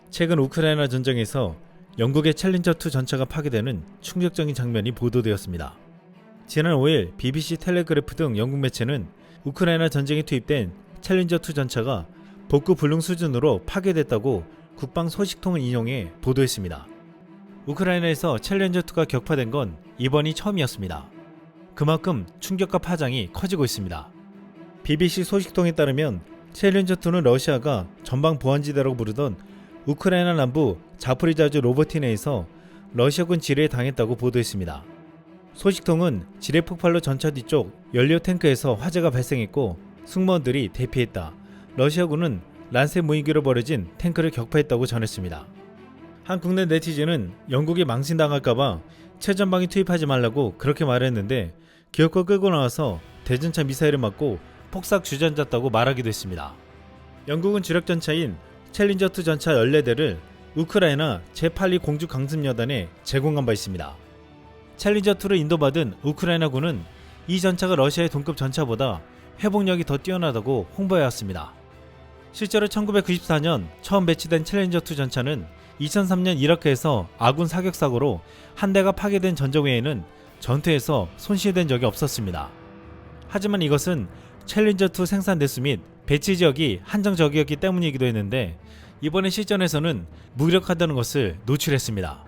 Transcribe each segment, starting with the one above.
최근 우크라이나 전쟁에서 영국의 챌린저2 전차가 파괴되는 충격적인 장면이 보도되었습니다. 지난 5일 BBC 텔레그래프 등 영국 매체는 우크라이나 전쟁에 투입된 챌린저2 전차가 복구 불능 수준으로 파괴됐다고 국방 소식통을 인용해 보도했습니다. 우크라이나에서 챌린저2가 격파된 건 이번이 처음이었습니다. 그만큼 충격과 파장이 커지고 있습니다. BBC 소식통에 따르면 챌린저2는 러시아가 전방 보안지대라고 부르던 우크라이나 남부 자포리자주 로버티네에서 러시아군 지뢰에 당했다고 보도했습니다. 소식통은 지뢰 폭발로 전차 뒤쪽 연료 탱크에서 화재가 발생했고 승무원들이 대피했다. 러시아군은 란세 무인기로 버려진 탱크를 격파했다고 전했습니다. 한 국내 네티즌은 영국이 망신당할까봐 최전방에 투입하지 말라고 그렇게 말했는데 기어코 끌고 나와서 대전차 미사일을 맞고 폭삭 주저앉았다고 말하기도 했습니다. 영국은 주력 전차인 챌린저2 전차 14대를 우크라이나 제8리 공주 강습여단에 제공한 바 있습니다. 챌린저2를 인도받은 우크라이나군은 이 전차가 러시아의 동급 전차보다 회복력이 더 뛰어나다고 홍보해왔습니다. 실제로 1994년 처음 배치된 챌린저2 전차는 2003년 이라크에서 아군 사격사고로 한 대가 파괴된 전적 외에는 전투에서 손실된 적이 없었습니다. 하지만 이것은 챌린저2 생산 대수 및 배치 지역이 한정적이었기 때문이기도 했는데 이번에 실전에서는 무기력하다는 것을 노출했습니다.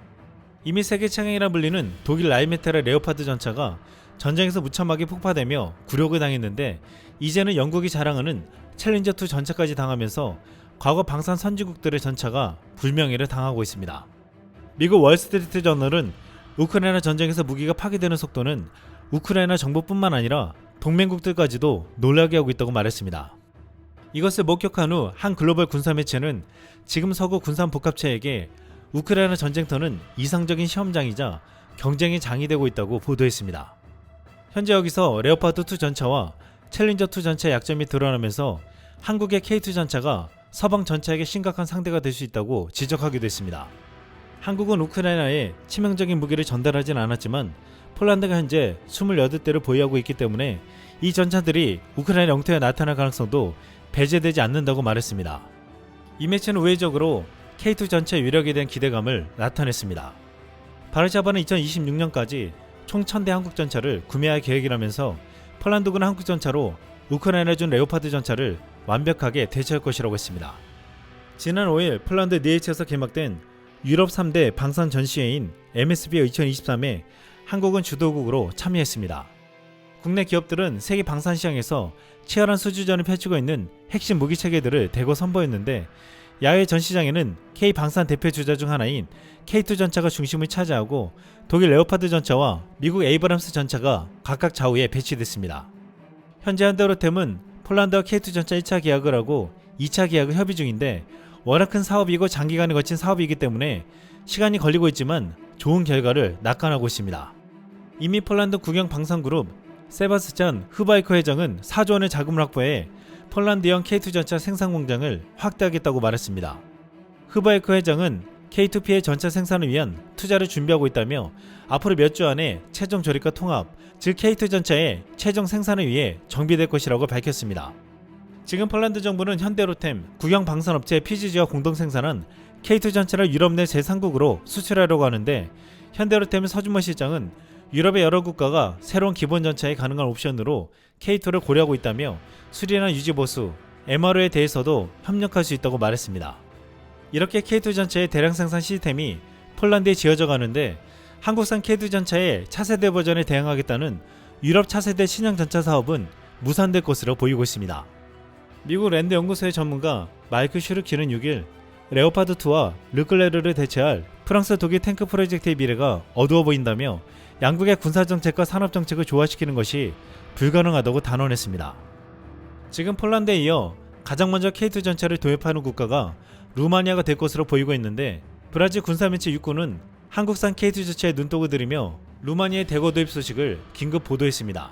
이미 세계 최강이라 불리는 독일 라인메탈의 레오파드 전차가 전쟁에서 무참하게 폭파되며 굴욕을 당했는데 이제는 영국이 자랑하는 챌린저2 전차까지 당하면서 과거 방산 선진국들의 전차가 불명예를 당하고 있습니다. 미국 월스트리트 저널은 우크라이나 전쟁에서 무기가 파괴되는 속도는 우크라이나 정부뿐만 아니라 동맹국들까지도 놀라게 하고 있다고 말했습니다. 이것을 목격한 후 한 글로벌 군사 매체는 지금 서구 군산 복합체에게 우크라이나 전쟁터는 이상적인 시험장이자 경쟁의 장이 되고 있다고 보도했습니다. 현재 여기서 레오파드2 전차와 챌린저2 전차의 약점이 드러나면서 한국의 K2 전차가 서방 전차에게 심각한 상대가 될 수 있다고 지적하기도 했습니다. 한국은 우크라이나에 치명적인 무기를 전달하진 않았지만 폴란드가 현재 28대를 보유하고 있기 때문에 이 전차들이 우크라이나 영토에 나타날 가능성도 배제되지 않는다고 말했습니다. 이 매체는 우회적으로 K2 전차의 위력에 대한 기대감을 나타냈습니다. 바르샤바는 2026년까지 총 1000대 한국 전차를 구매할 계획이라면서 폴란드군 한국 전차로 우크라이나에 준 레오파드 전차를 완벽하게 대체할 것이라고 했습니다. 지난 5일 폴란드 니에츠에서 개막된 유럽 3대 방산 전시회인 MSB 2023에 한국은 주도국으로 참여했습니다. 국내 기업들은 세계 방산 시장에서 치열한 수주전을 펼치고 있는 핵심 무기 체계들을 대거 선보였는데 야외 전시장에는 K 방산 대표 주자 중 하나인 K2 전차가 중심을 차지하고 독일 레오파드 전차와 미국 에이브람스 전차가 각각 좌우에 배치됐습니다. 현재 현대로템은 폴란드와 K2 전차 1차 계약을 하고 2차 계약을 협의 중인데 워낙 큰 사업이고 장기간에 거친 사업이기 때문에 시간이 걸리고 있지만 좋은 결과를 낙관하고 있습니다. 이미 폴란드 국영 방산그룹 세바스찬 흐바이커 회장은 4조 원의 자금을 확보해 폴란드형 K2 전차 생산 공장을 확대하겠다고 말했습니다. 흐바이커 회장은 K2P의 전차 생산을 위한 투자를 준비하고 있다며 앞으로 몇 주 안에 최종 조립과 통합, 즉 K2 전차의 최종 생산을 위해 정비될 것이라고 밝혔습니다. 지금 폴란드 정부는 현대로템, 국영 방산업체 PGG와 공동 생산한 K2 전차를 유럽 내 제3국으로 수출하려고 하는데 현대로템 서준모 실장은 유럽의 여러 국가가 새로운 기본 전차에 가능한 옵션으로 K2를 고려하고 있다며 수리나 유지 보수, MRO에 대해서도 협력할 수 있다고 말했습니다. 이렇게 K2 전차의 대량 생산 시스템이 폴란드에 지어져 가는데 한국산 K2 전차의 차세대 버전에 대응하겠다는 유럽 차세대 신형 전차 사업은 무산될 것으로 보이고 있습니다. 미국 랜드 연구소의 전문가 마이크 슈르키는 6일 레오파드2와 르클레르를 대체할 프랑스 독일 탱크 프로젝트의 미래가 어두워 보인다며 양국의 군사정책과 산업정책을 조화시키는 것이 불가능하다고 단언했습니다. 지금 폴란드에 이어 가장 먼저 K2 전차를 도입하는 국가가 루마니아가 될 것으로 보이고 있는데 브라질 군사매체 육군은 한국산 K2 전차에 눈독을 들이며 루마니아의 대거 도입 소식을 긴급 보도했습니다.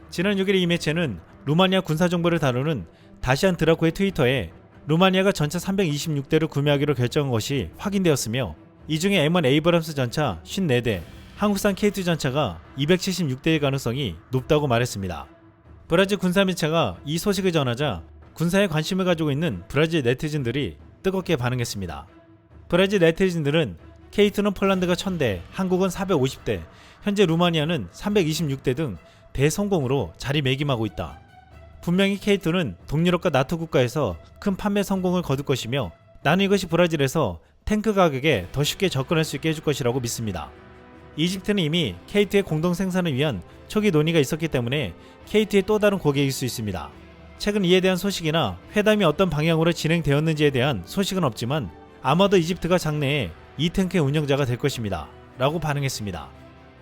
지난 6일 이 매체는 루마니아 군사정보를 다루는 다시안 드라코의 트위터에 루마니아가 전차 326대를 구매하기로 결정한 것이 확인되었으며 이 중에 M1 에이브람스 전차 54대, 한국산 K2 전차가 276대일 가능성이 높다고 말했습니다. 브라질 군사매체가 이 소식을 전하자 군사에 관심을 가지고 있는 브라질 네티즌들이 뜨겁게 반응했습니다. 브라질 네티즌들은 K2는 폴란드가 1000대, 한국은 450대, 현재 루마니아는 326대 등 대성공으로 자리매김하고 있다. 분명히 K2는 동유럽과 나토 국가에서 큰 판매 성공을 거둘 것이며 나는 이것이 브라질에서 탱크 가격에 더 쉽게 접근할 수 있게 해줄 것이라고 믿습니다. 이집트는 이미 K2의 공동 생산을 위한 초기 논의가 있었기 때문에 K2의 또 다른 고객일 수 있습니다. 최근 이에 대한 소식이나 회담이 어떤 방향으로 진행되었는지에 대한 소식은 없지만 아마도 이집트가 장래에 이 탱크의 운영자가 될 것입니다. 라고 반응했습니다.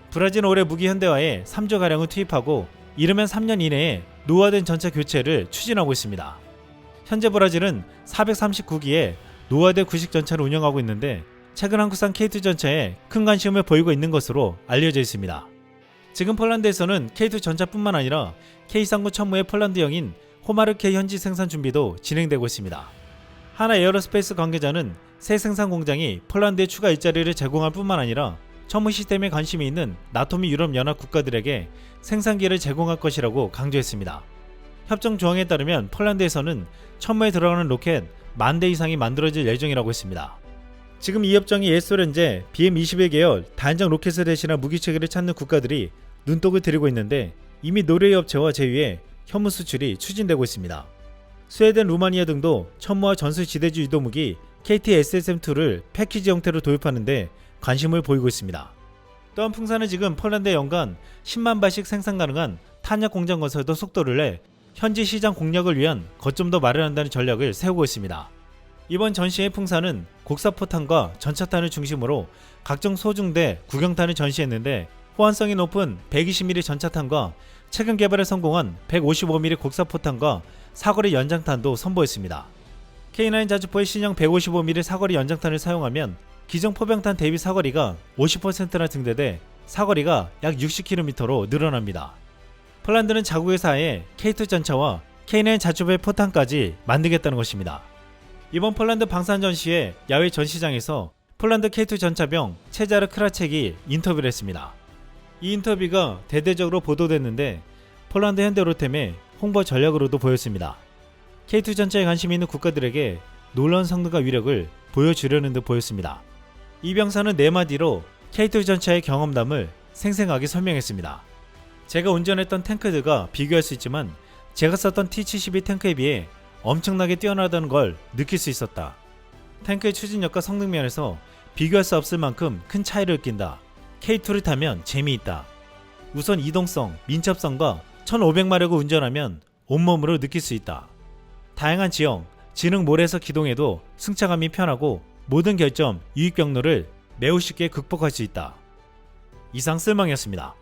브라질은 올해 무기 현대화에 3조가량을 투입하고 이르면 3년 이내에 노후화된 전차 교체를 추진하고 있습니다. 현재 브라질은 439기의 노후화된 구식 전차를 운영하고 있는데 최근 한국산 K2 전차에 큰 관심을 보이고 있는 것으로 알려져 있습니다. 지금 폴란드에서는 K2 전차뿐만 아니라 K39 천무의 폴란드형인 호마르케 현지 생산 준비도 진행되고 있습니다. 하나 에어로스페이스 관계자는 새 생산 공장이 폴란드에 추가 일자리를 제공할 뿐만 아니라 천무 시스템에 관심이 있는 나토 및 유럽 연합 국가들에게 생산기를 제공할 것이라고 강조했습니다. 협정 조항에 따르면 폴란드에서는 천무에 들어가는 로켓 10,000대 이상이 만들어질 예정이라고 했습니다. 지금 이 협정이 옛 소련제 BM-21 계열 다연장 로켓을 대신한 무기체계를 찾는 국가들이 눈독을 들이고 있는데 이미 노르웨이 업체와 제휴해 현무 수출이 추진되고 있습니다. 스웨덴, 루마니아 등도 천무와 전술 지대주 유도무기 KT SSM-2를 패키지 형태로 도입하는데 관심을 보이고 있습니다. 또한 풍사는 지금 폴란드에 연간 10만 발씩 생산 가능한 탄약 공장 건설도 속도를 내 현지 시장 공략을 위한 거점도 마련한다는 전략을 세우고 있습니다. 이번 전시회 풍사는 곡사포탄과 전차탄을 중심으로 각종 소중대, 구경탄을 전시했는데 호환성이 높은 120mm 전차탄과 최근 개발에 성공한 155mm 곡사포탄과 사거리 연장탄도 선보였습니다. K9 자주포의 신형 155mm 사거리 연장탄을 사용하면 기존 포병탄 대비 사거리가 50%나 증대돼 사거리가 약 60km로 늘어납니다. 폴란드는 자국에서 아예 K2 전차와 K9 자주포의 포탄까지 만들겠다는 것입니다. 이번 폴란드 방산 전시회 야외 전시장에서 폴란드 K2 전차병 체자르 크라첵이 인터뷰를 했습니다. 이 인터뷰가 대대적으로 보도됐는데 폴란드 현대로템의 홍보 전략으로도 보였습니다. K2 전차에 관심이 있는 국가들에게 놀라운 성능과 위력을 보여주려는 듯 보였습니다. 이 병사는 4마디로 K2 전차의 경험담을 생생하게 설명했습니다. 제가 운전했던 탱크들과 비교할 수 있지만 제가 썼던 T-72 탱크에 비해 엄청나게 뛰어나다는 걸 느낄 수 있었다. 탱크의 추진력과 성능 면에서 비교할 수 없을 만큼 큰 차이를 느낀다. K2를 타면 재미있다. 우선 이동성, 민첩성과 1500마력을 운전하면 온몸으로 느낄 수 있다. 다양한 지형, 지능 모래에서 기동해도 승차감이 편하고 모든 결점, 유익 경로를 매우 쉽게 극복할 수 있다. 이상 쓸망이었습니다.